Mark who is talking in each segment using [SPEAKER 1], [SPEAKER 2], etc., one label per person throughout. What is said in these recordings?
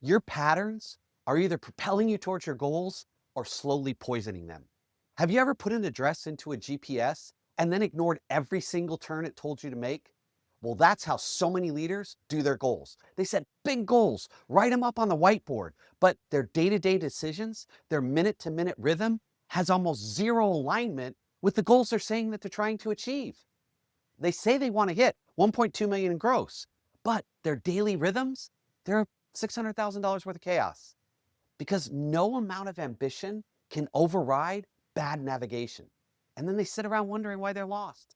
[SPEAKER 1] Your patterns are either propelling you towards your goals or slowly poisoning them. Have you ever put an address into a GPS and then ignored every single turn it told you to make? Well, that's how so many leaders do their goals. They set big goals, write them up on the whiteboard, but their day-to-day decisions, their minute-to-minute rhythm has almost zero alignment with the goals they're saying that they're trying to achieve. They say they want to hit 1.2 million in gross, but their daily rhythms, they're $600,000 worth of chaos because no amount of ambition can override bad navigation. And then they sit around wondering why they're lost.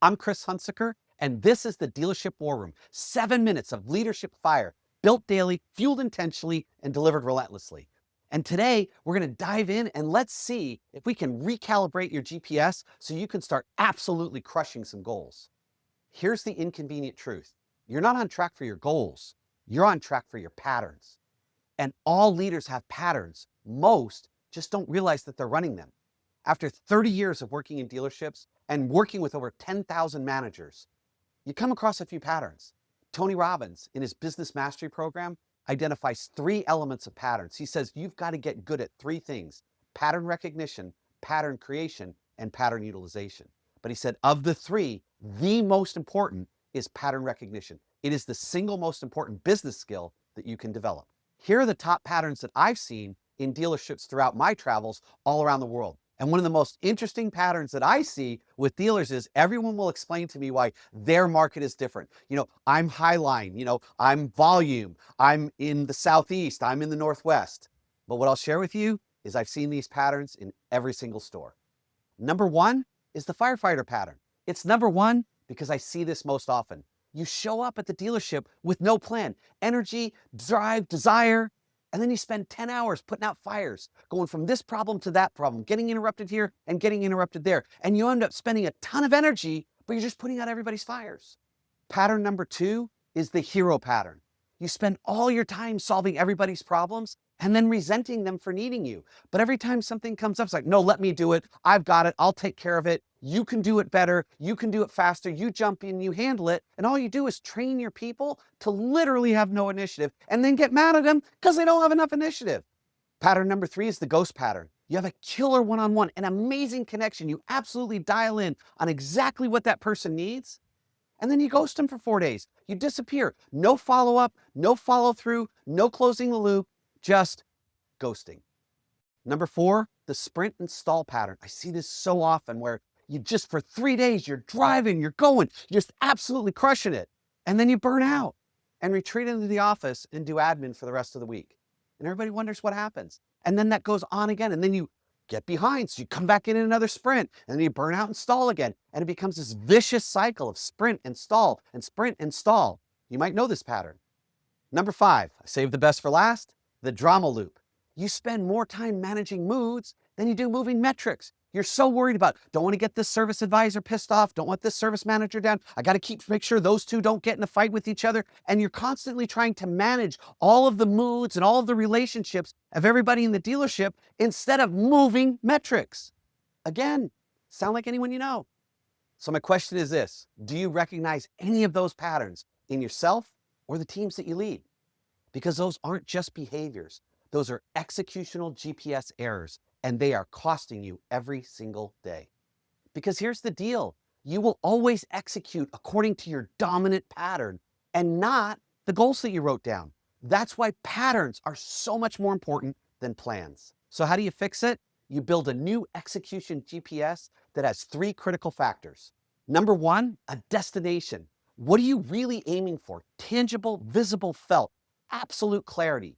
[SPEAKER 1] I'm Chris Hunsaker, and this is the Dealership War Room. 7 minutes of leadership fire, built daily, fueled intentionally, and delivered relentlessly. And today, we're going to dive in and let's see if we can recalibrate your GPS so you can start absolutely crushing some goals. Here's the inconvenient truth. You're not on track for your goals. You're on track for your patterns. And all leaders have patterns. Most just don't realize that they're running them. After 30 years of working in dealerships and working with over 10,000 managers, you come across a few patterns. Tony Robbins, in his Business Mastery program, identifies 3 elements of patterns. He says you've got to get good at 3 things: pattern recognition, pattern creation, and pattern utilization. But he said of the 3, the most important is pattern recognition. It is the single most important business skill that you can develop. Here are the top patterns that I've seen in dealerships throughout my travels all around the world. And one of the most interesting patterns that I see with dealers is everyone will explain to me why their market is different. I'm Highline, I'm volume, I'm in the Southeast, I'm in the Northwest. But what I'll share with you is I've seen these patterns in every single store. Number 1 is the firefighter pattern. It's number 1 because I see this most often. You show up at the dealership with no plan, energy, drive, desire, and then you spend 10 hours putting out fires, going from this problem to that problem, getting interrupted here and getting interrupted there. And you end up spending a ton of energy, but you're just putting out everybody's fires. Pattern number 2 is the hero pattern. You spend all your time solving everybody's problems and then resenting them for needing you. But every time something comes up, it's like, no, let me do it. I've got it. I'll take care of it. You can do it better. You can do it faster. You jump in, you handle it. And all you do is train your people to literally have no initiative and then get mad at them because they don't have enough initiative. Pattern number 3 is the ghost pattern. You have a killer one-on-one, an amazing connection. You absolutely dial in on exactly what that person needs. And then you ghost them for 4 days. You disappear. No follow-up, no follow-through, no closing the loop, just ghosting. Number 4, the sprint and stall pattern. I see this so often where you just for 3 days, you're driving, you're going, you're just absolutely crushing it. And then you burn out and retreat into the office and do admin for the rest of the week. And everybody wonders what happens. And then that goes on again. And then you get behind. So you come back in another sprint and then you burn out and stall again. And it becomes this vicious cycle of sprint and stall and sprint and stall. You might know this pattern. Number 5, I saved the best for last, the drama loop. You spend more time managing moods than you do moving metrics. You're so worried about, don't want to get this service advisor pissed off, don't want this service manager down. I got to make sure those two don't get in a fight with each other. And you're constantly trying to manage all of the moods and all of the relationships of everybody in the dealership instead of moving metrics. Again, sound like anyone you know. So my question is this: do you recognize any of those patterns in yourself or the teams that you lead? Because those aren't just behaviors. Those are executional GPS errors, and they are costing you every single day. Because here's the deal: you will always execute according to your dominant pattern and not the goals that you wrote down. That's why patterns are so much more important than plans. So how do you fix it? You build a new execution GPS that has 3 critical factors. Number 1, a destination. What are you really aiming for? Tangible, visible, felt, absolute clarity.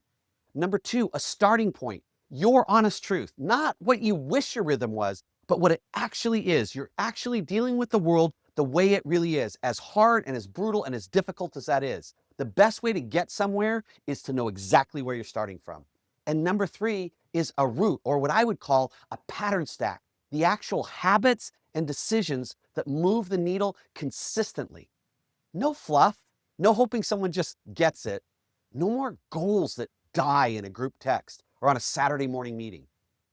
[SPEAKER 1] Number 2, a starting point, your honest truth, not what you wish your rhythm was, but what it actually is. You're actually dealing with the world the way it really is, as hard and as brutal and as difficult as that is. The best way to get somewhere is to know exactly where you're starting from. And number 3 is a route, or what I would call a pattern stack, the actual habits and decisions that move the needle consistently. No fluff, no hoping someone just gets it, no more goals that die in a group text or on a Saturday morning meeting.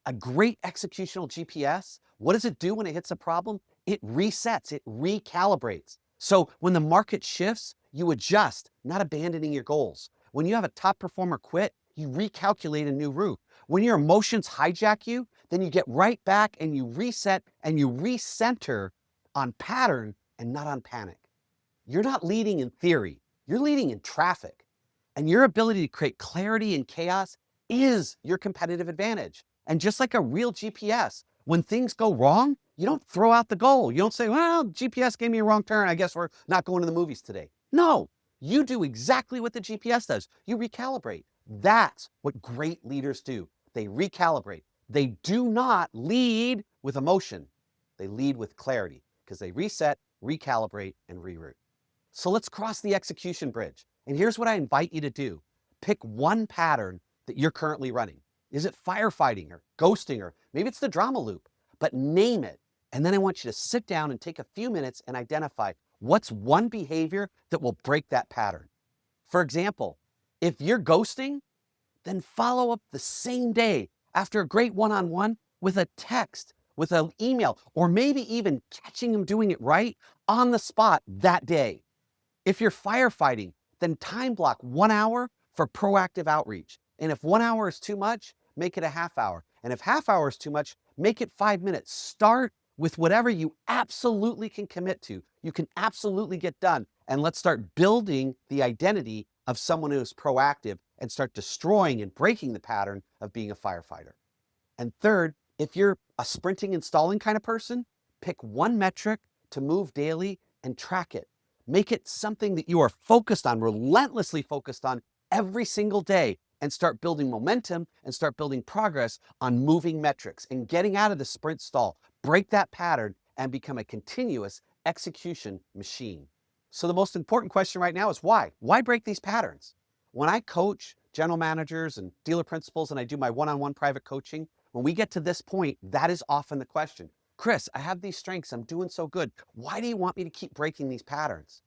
[SPEAKER 1] A great executional GPS, what does it do when it hits a problem? It resets, it recalibrates. So when the market shifts, you adjust, not abandoning your goals. When you have a top performer quit, you recalculate a new route. When your emotions hijack you, then you get right back and you reset and you recenter on pattern and not on panic. You're not leading in theory, you're leading in traffic. And your ability to create clarity in chaos is your competitive advantage. And just like a real GPS, when things go wrong, you don't throw out the goal. You don't say, well, GPS gave me a wrong turn. I guess we're not going to the movies today. No, you do exactly what the GPS does. You recalibrate. That's what great leaders do. They recalibrate. They do not lead with emotion. They lead with clarity because they reset, recalibrate, and reroute. So let's cross the execution bridge. And here's what I invite you to do. Pick one pattern that you're currently running. Is it firefighting or ghosting, or maybe it's the drama loop, but name it. And then I want you to sit down and take a few minutes and identify what's one behavior that will break that pattern. For example, if you're ghosting, then follow up the same day after a great one-on-one with a text, with an email, or maybe even catching them doing it right on the spot that day. If you're firefighting, then time block 1 hour for proactive outreach. And if 1 hour is too much, make it a half hour. And if half hour is too much, make it 5 minutes. Start with whatever you absolutely can commit to. You can absolutely get done. And let's start building the identity of someone who is proactive and start destroying and breaking the pattern of being a firefighter. And third, if you're a sprinting and stalling kind of person, pick one metric to move daily and track it. Make it something that you are focused on, relentlessly focused on every single day, and start building momentum and start building progress on moving metrics and getting out of the sprint stall. Break that pattern and become a continuous execution machine. So the most important question right now is why? Why break these patterns? When I coach general managers and dealer principals and I do my one-on-one private coaching, when we get to this point, that is often the question. Chris, I have these strengths. I'm doing so good. Why do you want me to keep breaking these patterns?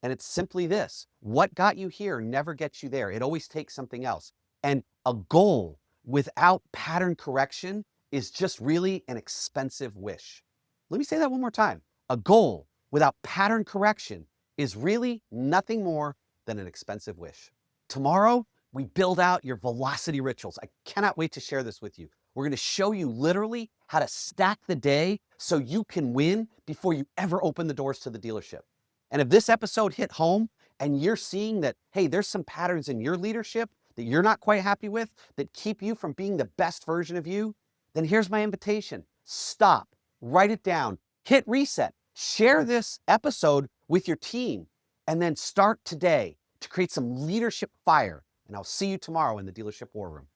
[SPEAKER 1] And it's simply this. What got you here never gets you there. It always takes something else. And a goal without pattern correction is just really an expensive wish. Let me say that one more time. A goal without pattern correction is really nothing more than an expensive wish. Tomorrow, we build out your velocity rituals. I cannot wait to share this with you. We're going to show you literally how to stack the day so you can win before you ever open the doors to the dealership. And if this episode hit home and you're seeing that, hey, there's some patterns in your leadership that you're not quite happy with that keep you from being the best version of you, then here's my invitation. Stop, write it down, hit reset, share this episode with your team, and then start today to create some leadership fire. And I'll see you tomorrow in the Dealership War Room.